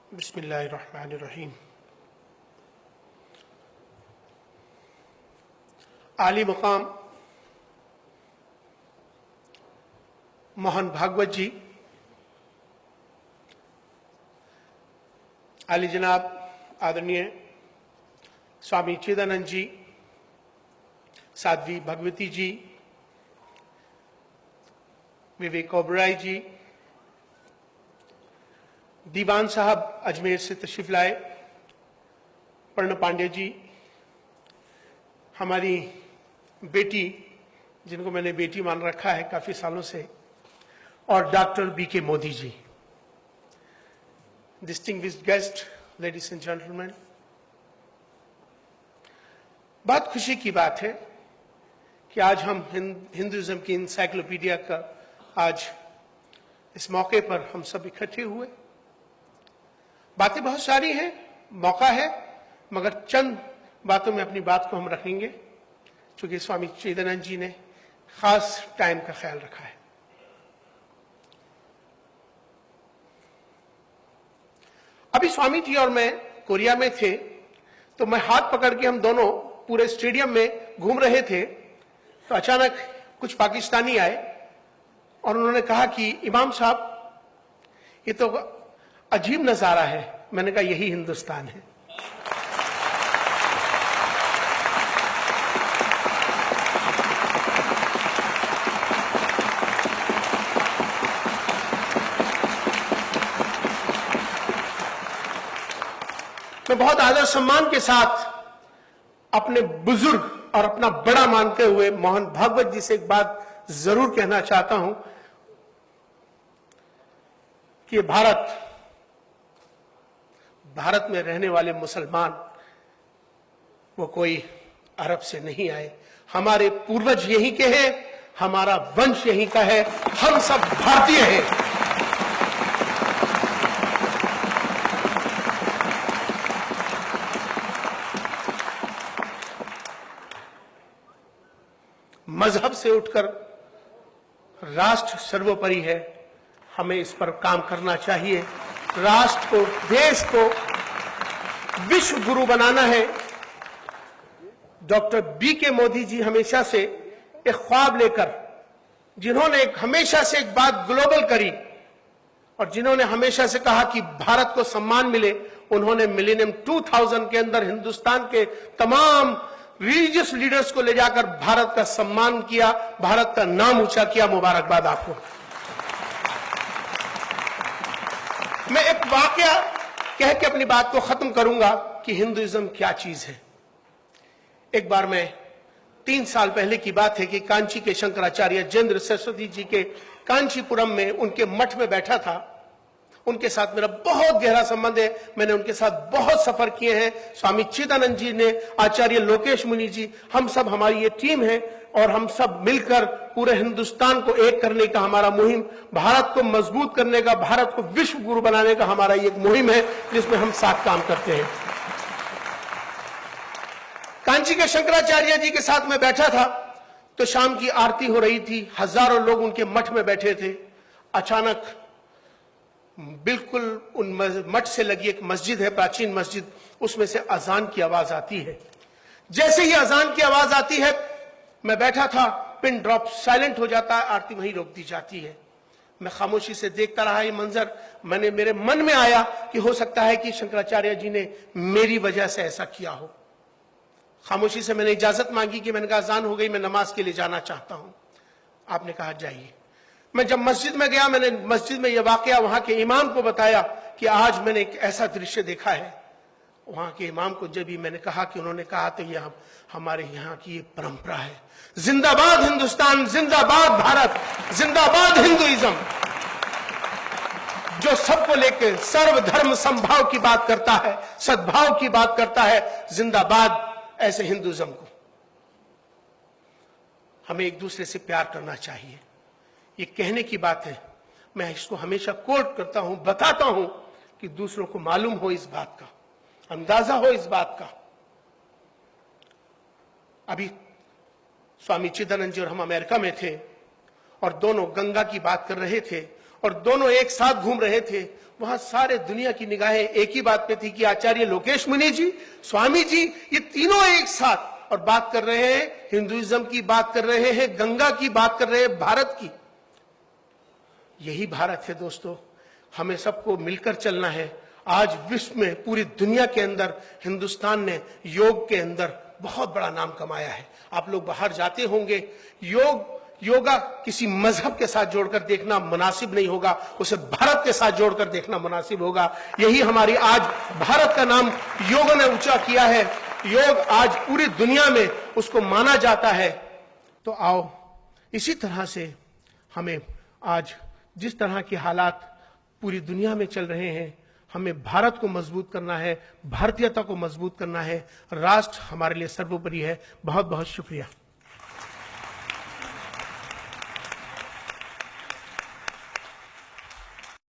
बिस्मिल्लाहिर्रहमानिर्रहीम। आली मकाम मोहन भागवत जी, आली जनाब आदरणीय स्वामी चिदानंद जी, साध्वी भगवती जी, विवेक ओबराय जी, दीवान साहब अजमेर से तशरीफ लाए, पर्ण पांडे जी, हमारी बेटी जिनको मैंने बेटी मान रखा है काफी सालों से, और doctor BK Modi ji. Distinguished guest, ladies and gentleman, बहुत खुशी की बात है कि आज हम हिंदुइज्म की इंसाइक्लोपीडिया का आज इस मौके पर हम सब इकट्ठे हुए। बातें बहुत सारी हैं, मौका है, मगर चंद बातों में अपनी बात को हम रखेंगे क्योंकि स्वामी चिदानंद जी ने खास टाइम का ख्याल रखा है। अभी स्वामी जी और मैं कोरिया में थे तो मैं हाथ पकड़ के हम दोनों पूरे स्टेडियम में घूम रहे थे तो अचानक कुछ पाकिस्तानी आए और उन्होंने कहा कि इमाम साहब ये तो अजीब नजारा है। मैंने कहा यही हिंदुस्तान है। मैं बहुत आदर सम्मान के साथ अपने बुजुर्ग और अपना बड़ा मानते हुए मोहन भागवत जी से एक बात जरूर कहना चाहता हूं कि भारत में रहने वाले मुसलमान वो कोई अरब से नहीं आए, हमारे पूर्वज यहीं के हैं, हमारा वंश यहीं का है, हम सब भारतीय हैं। मजहब से उठकर राष्ट्र सर्वोपरि है, हमें इस पर काम करना चाहिए। राष्ट्र को, देश को विश्व गुरु बनाना है। डॉक्टर बीके मोदी जी हमेशा से एक ख्वाब लेकर, जिन्होंने हमेशा से एक बात ग्लोबल करी और जिन्होंने हमेशा से कहा कि भारत को सम्मान मिले, उन्होंने मिलेनियम 2000 के अंदर हिंदुस्तान के तमाम रिलीजियस लीडर्स को ले जाकर भारत का सम्मान किया, भारत का नाम ऊंचा किया। मुबारकबाद आपको। मैं एक वाकया कह के अपनी बात को खत्म करूंगा कि हिंदुइज्म क्या चीज है। एक बार मैं 3 साल पहले की बात है कि कांची के शंकराचार्य जयेंद्र सरस्वती जी के कांचीपुरम में उनके मठ में बैठा था। उनके साथ मेरा बहुत गहरा संबंध है, मैंने उनके साथ बहुत सफर किए हैं। स्वामी चिदानंद जी ने, आचार्य लोकेश मुनि जी, हम सब, हमारी ये टीम है और हम सब मिलकर पूरे हिंदुस्तान को एक करने का हमारा मुहिम, भारत को मजबूत करने का, भारत को विश्व गुरु बनाने का हमारा एक मुहिम है जिसमें हम साथ काम करते हैं। कांची के शंकराचार्य जी के साथ मैं बैठा था तो शाम की आरती हो रही थी, हजारों लोग उनके मठ में बैठे थे। अचानक बिल्कुल उन मठ से लगी एक मस्जिद है, प्राचीन मस्जिद, उसमें से अजान की आवाज आती है। जैसे ही अजान की आवाज आती है, मैं बैठा था, पिन ड्रॉप, साइलेंट हो जाता है, आरती वहीं रोक दी जाती है। मैं खामोशी से देखता रहा ये मंजर। मेरे मन में आया कि हो सकता है कि शंकराचार्य जी ने मेरी वजह से ऐसा किया हो। खामोशी से मैंने इजाजत मांगी कि मैंने कहा अजान हो गई, मैं नमाज के लिए जाना चाहता हूं। आपने कहा जाइए। मैं जब मस्जिद में गया, मैंने मस्जिद में यह वाकया वहां के इमाम को बताया कि आज मैंने एक ऐसा दृश्य देखा है। वहां के इमाम को जब भी मैंने कहा कि उन्होंने कहा तो यह हमारे यहाँ की ये परंपरा है। जिंदाबाद हिंदुस्तान, जिंदाबाद भारत, जिंदाबाद हिंदुइज्म, जो सबको लेकर सर्वधर्म समभाव की बात करता है, सद्भाव की बात करता है। जिंदाबाद ऐसे हिंदुइज्म को। हमें एक दूसरे से प्यार करना चाहिए, ये कहने की बात है। मैं इसको हमेशा कोट करता हूं, बताता हूं कि दूसरों को मालूम हो इस बात का, अंदाजा हो इस बात का। अभी स्वामी चिदानंद जी और हम अमेरिका में थे और दोनों गंगा की बात कर रहे थे और दोनों एक साथ घूम रहे थे, वहां सारे दुनिया की निगाहें एक ही बात पे थी कि आचार्य लोकेश मुनि जी, स्वामी जी, ये तीनों एक साथ और बात कर रहे हैं, हिंदुइज्म की बात कर रहे हैं, गंगा की बात कर रहे हैं, भारत की। यही भारत है दोस्तों, हमें सबको मिलकर चलना है। आज विश्व में, पूरी दुनिया के अंदर हिंदुस्तान ने योग के अंदर बहुत बड़ा नाम कमाया है। आप लोग बाहर जाते होंगे, योगा किसी मजहब के साथ जोड़कर देखना मुनासिब नहीं होगा, उसे भारत के साथ जोड़कर देखना मुनासिब होगा। यही हमारी आज भारत का नाम योग ने ऊंचा किया है। योग आज पूरी दुनिया में उसको माना जाता है। तो आओ, इसी तरह से हमें आज जिस तरह के हालात पूरी दुनिया में चल रहे हैं, हमें भारत को मजबूत करना है, भारतीयता को मजबूत करना है। राष्ट्र हमारे लिए सर्वोपरि है। बहुत बहुत शुक्रिया।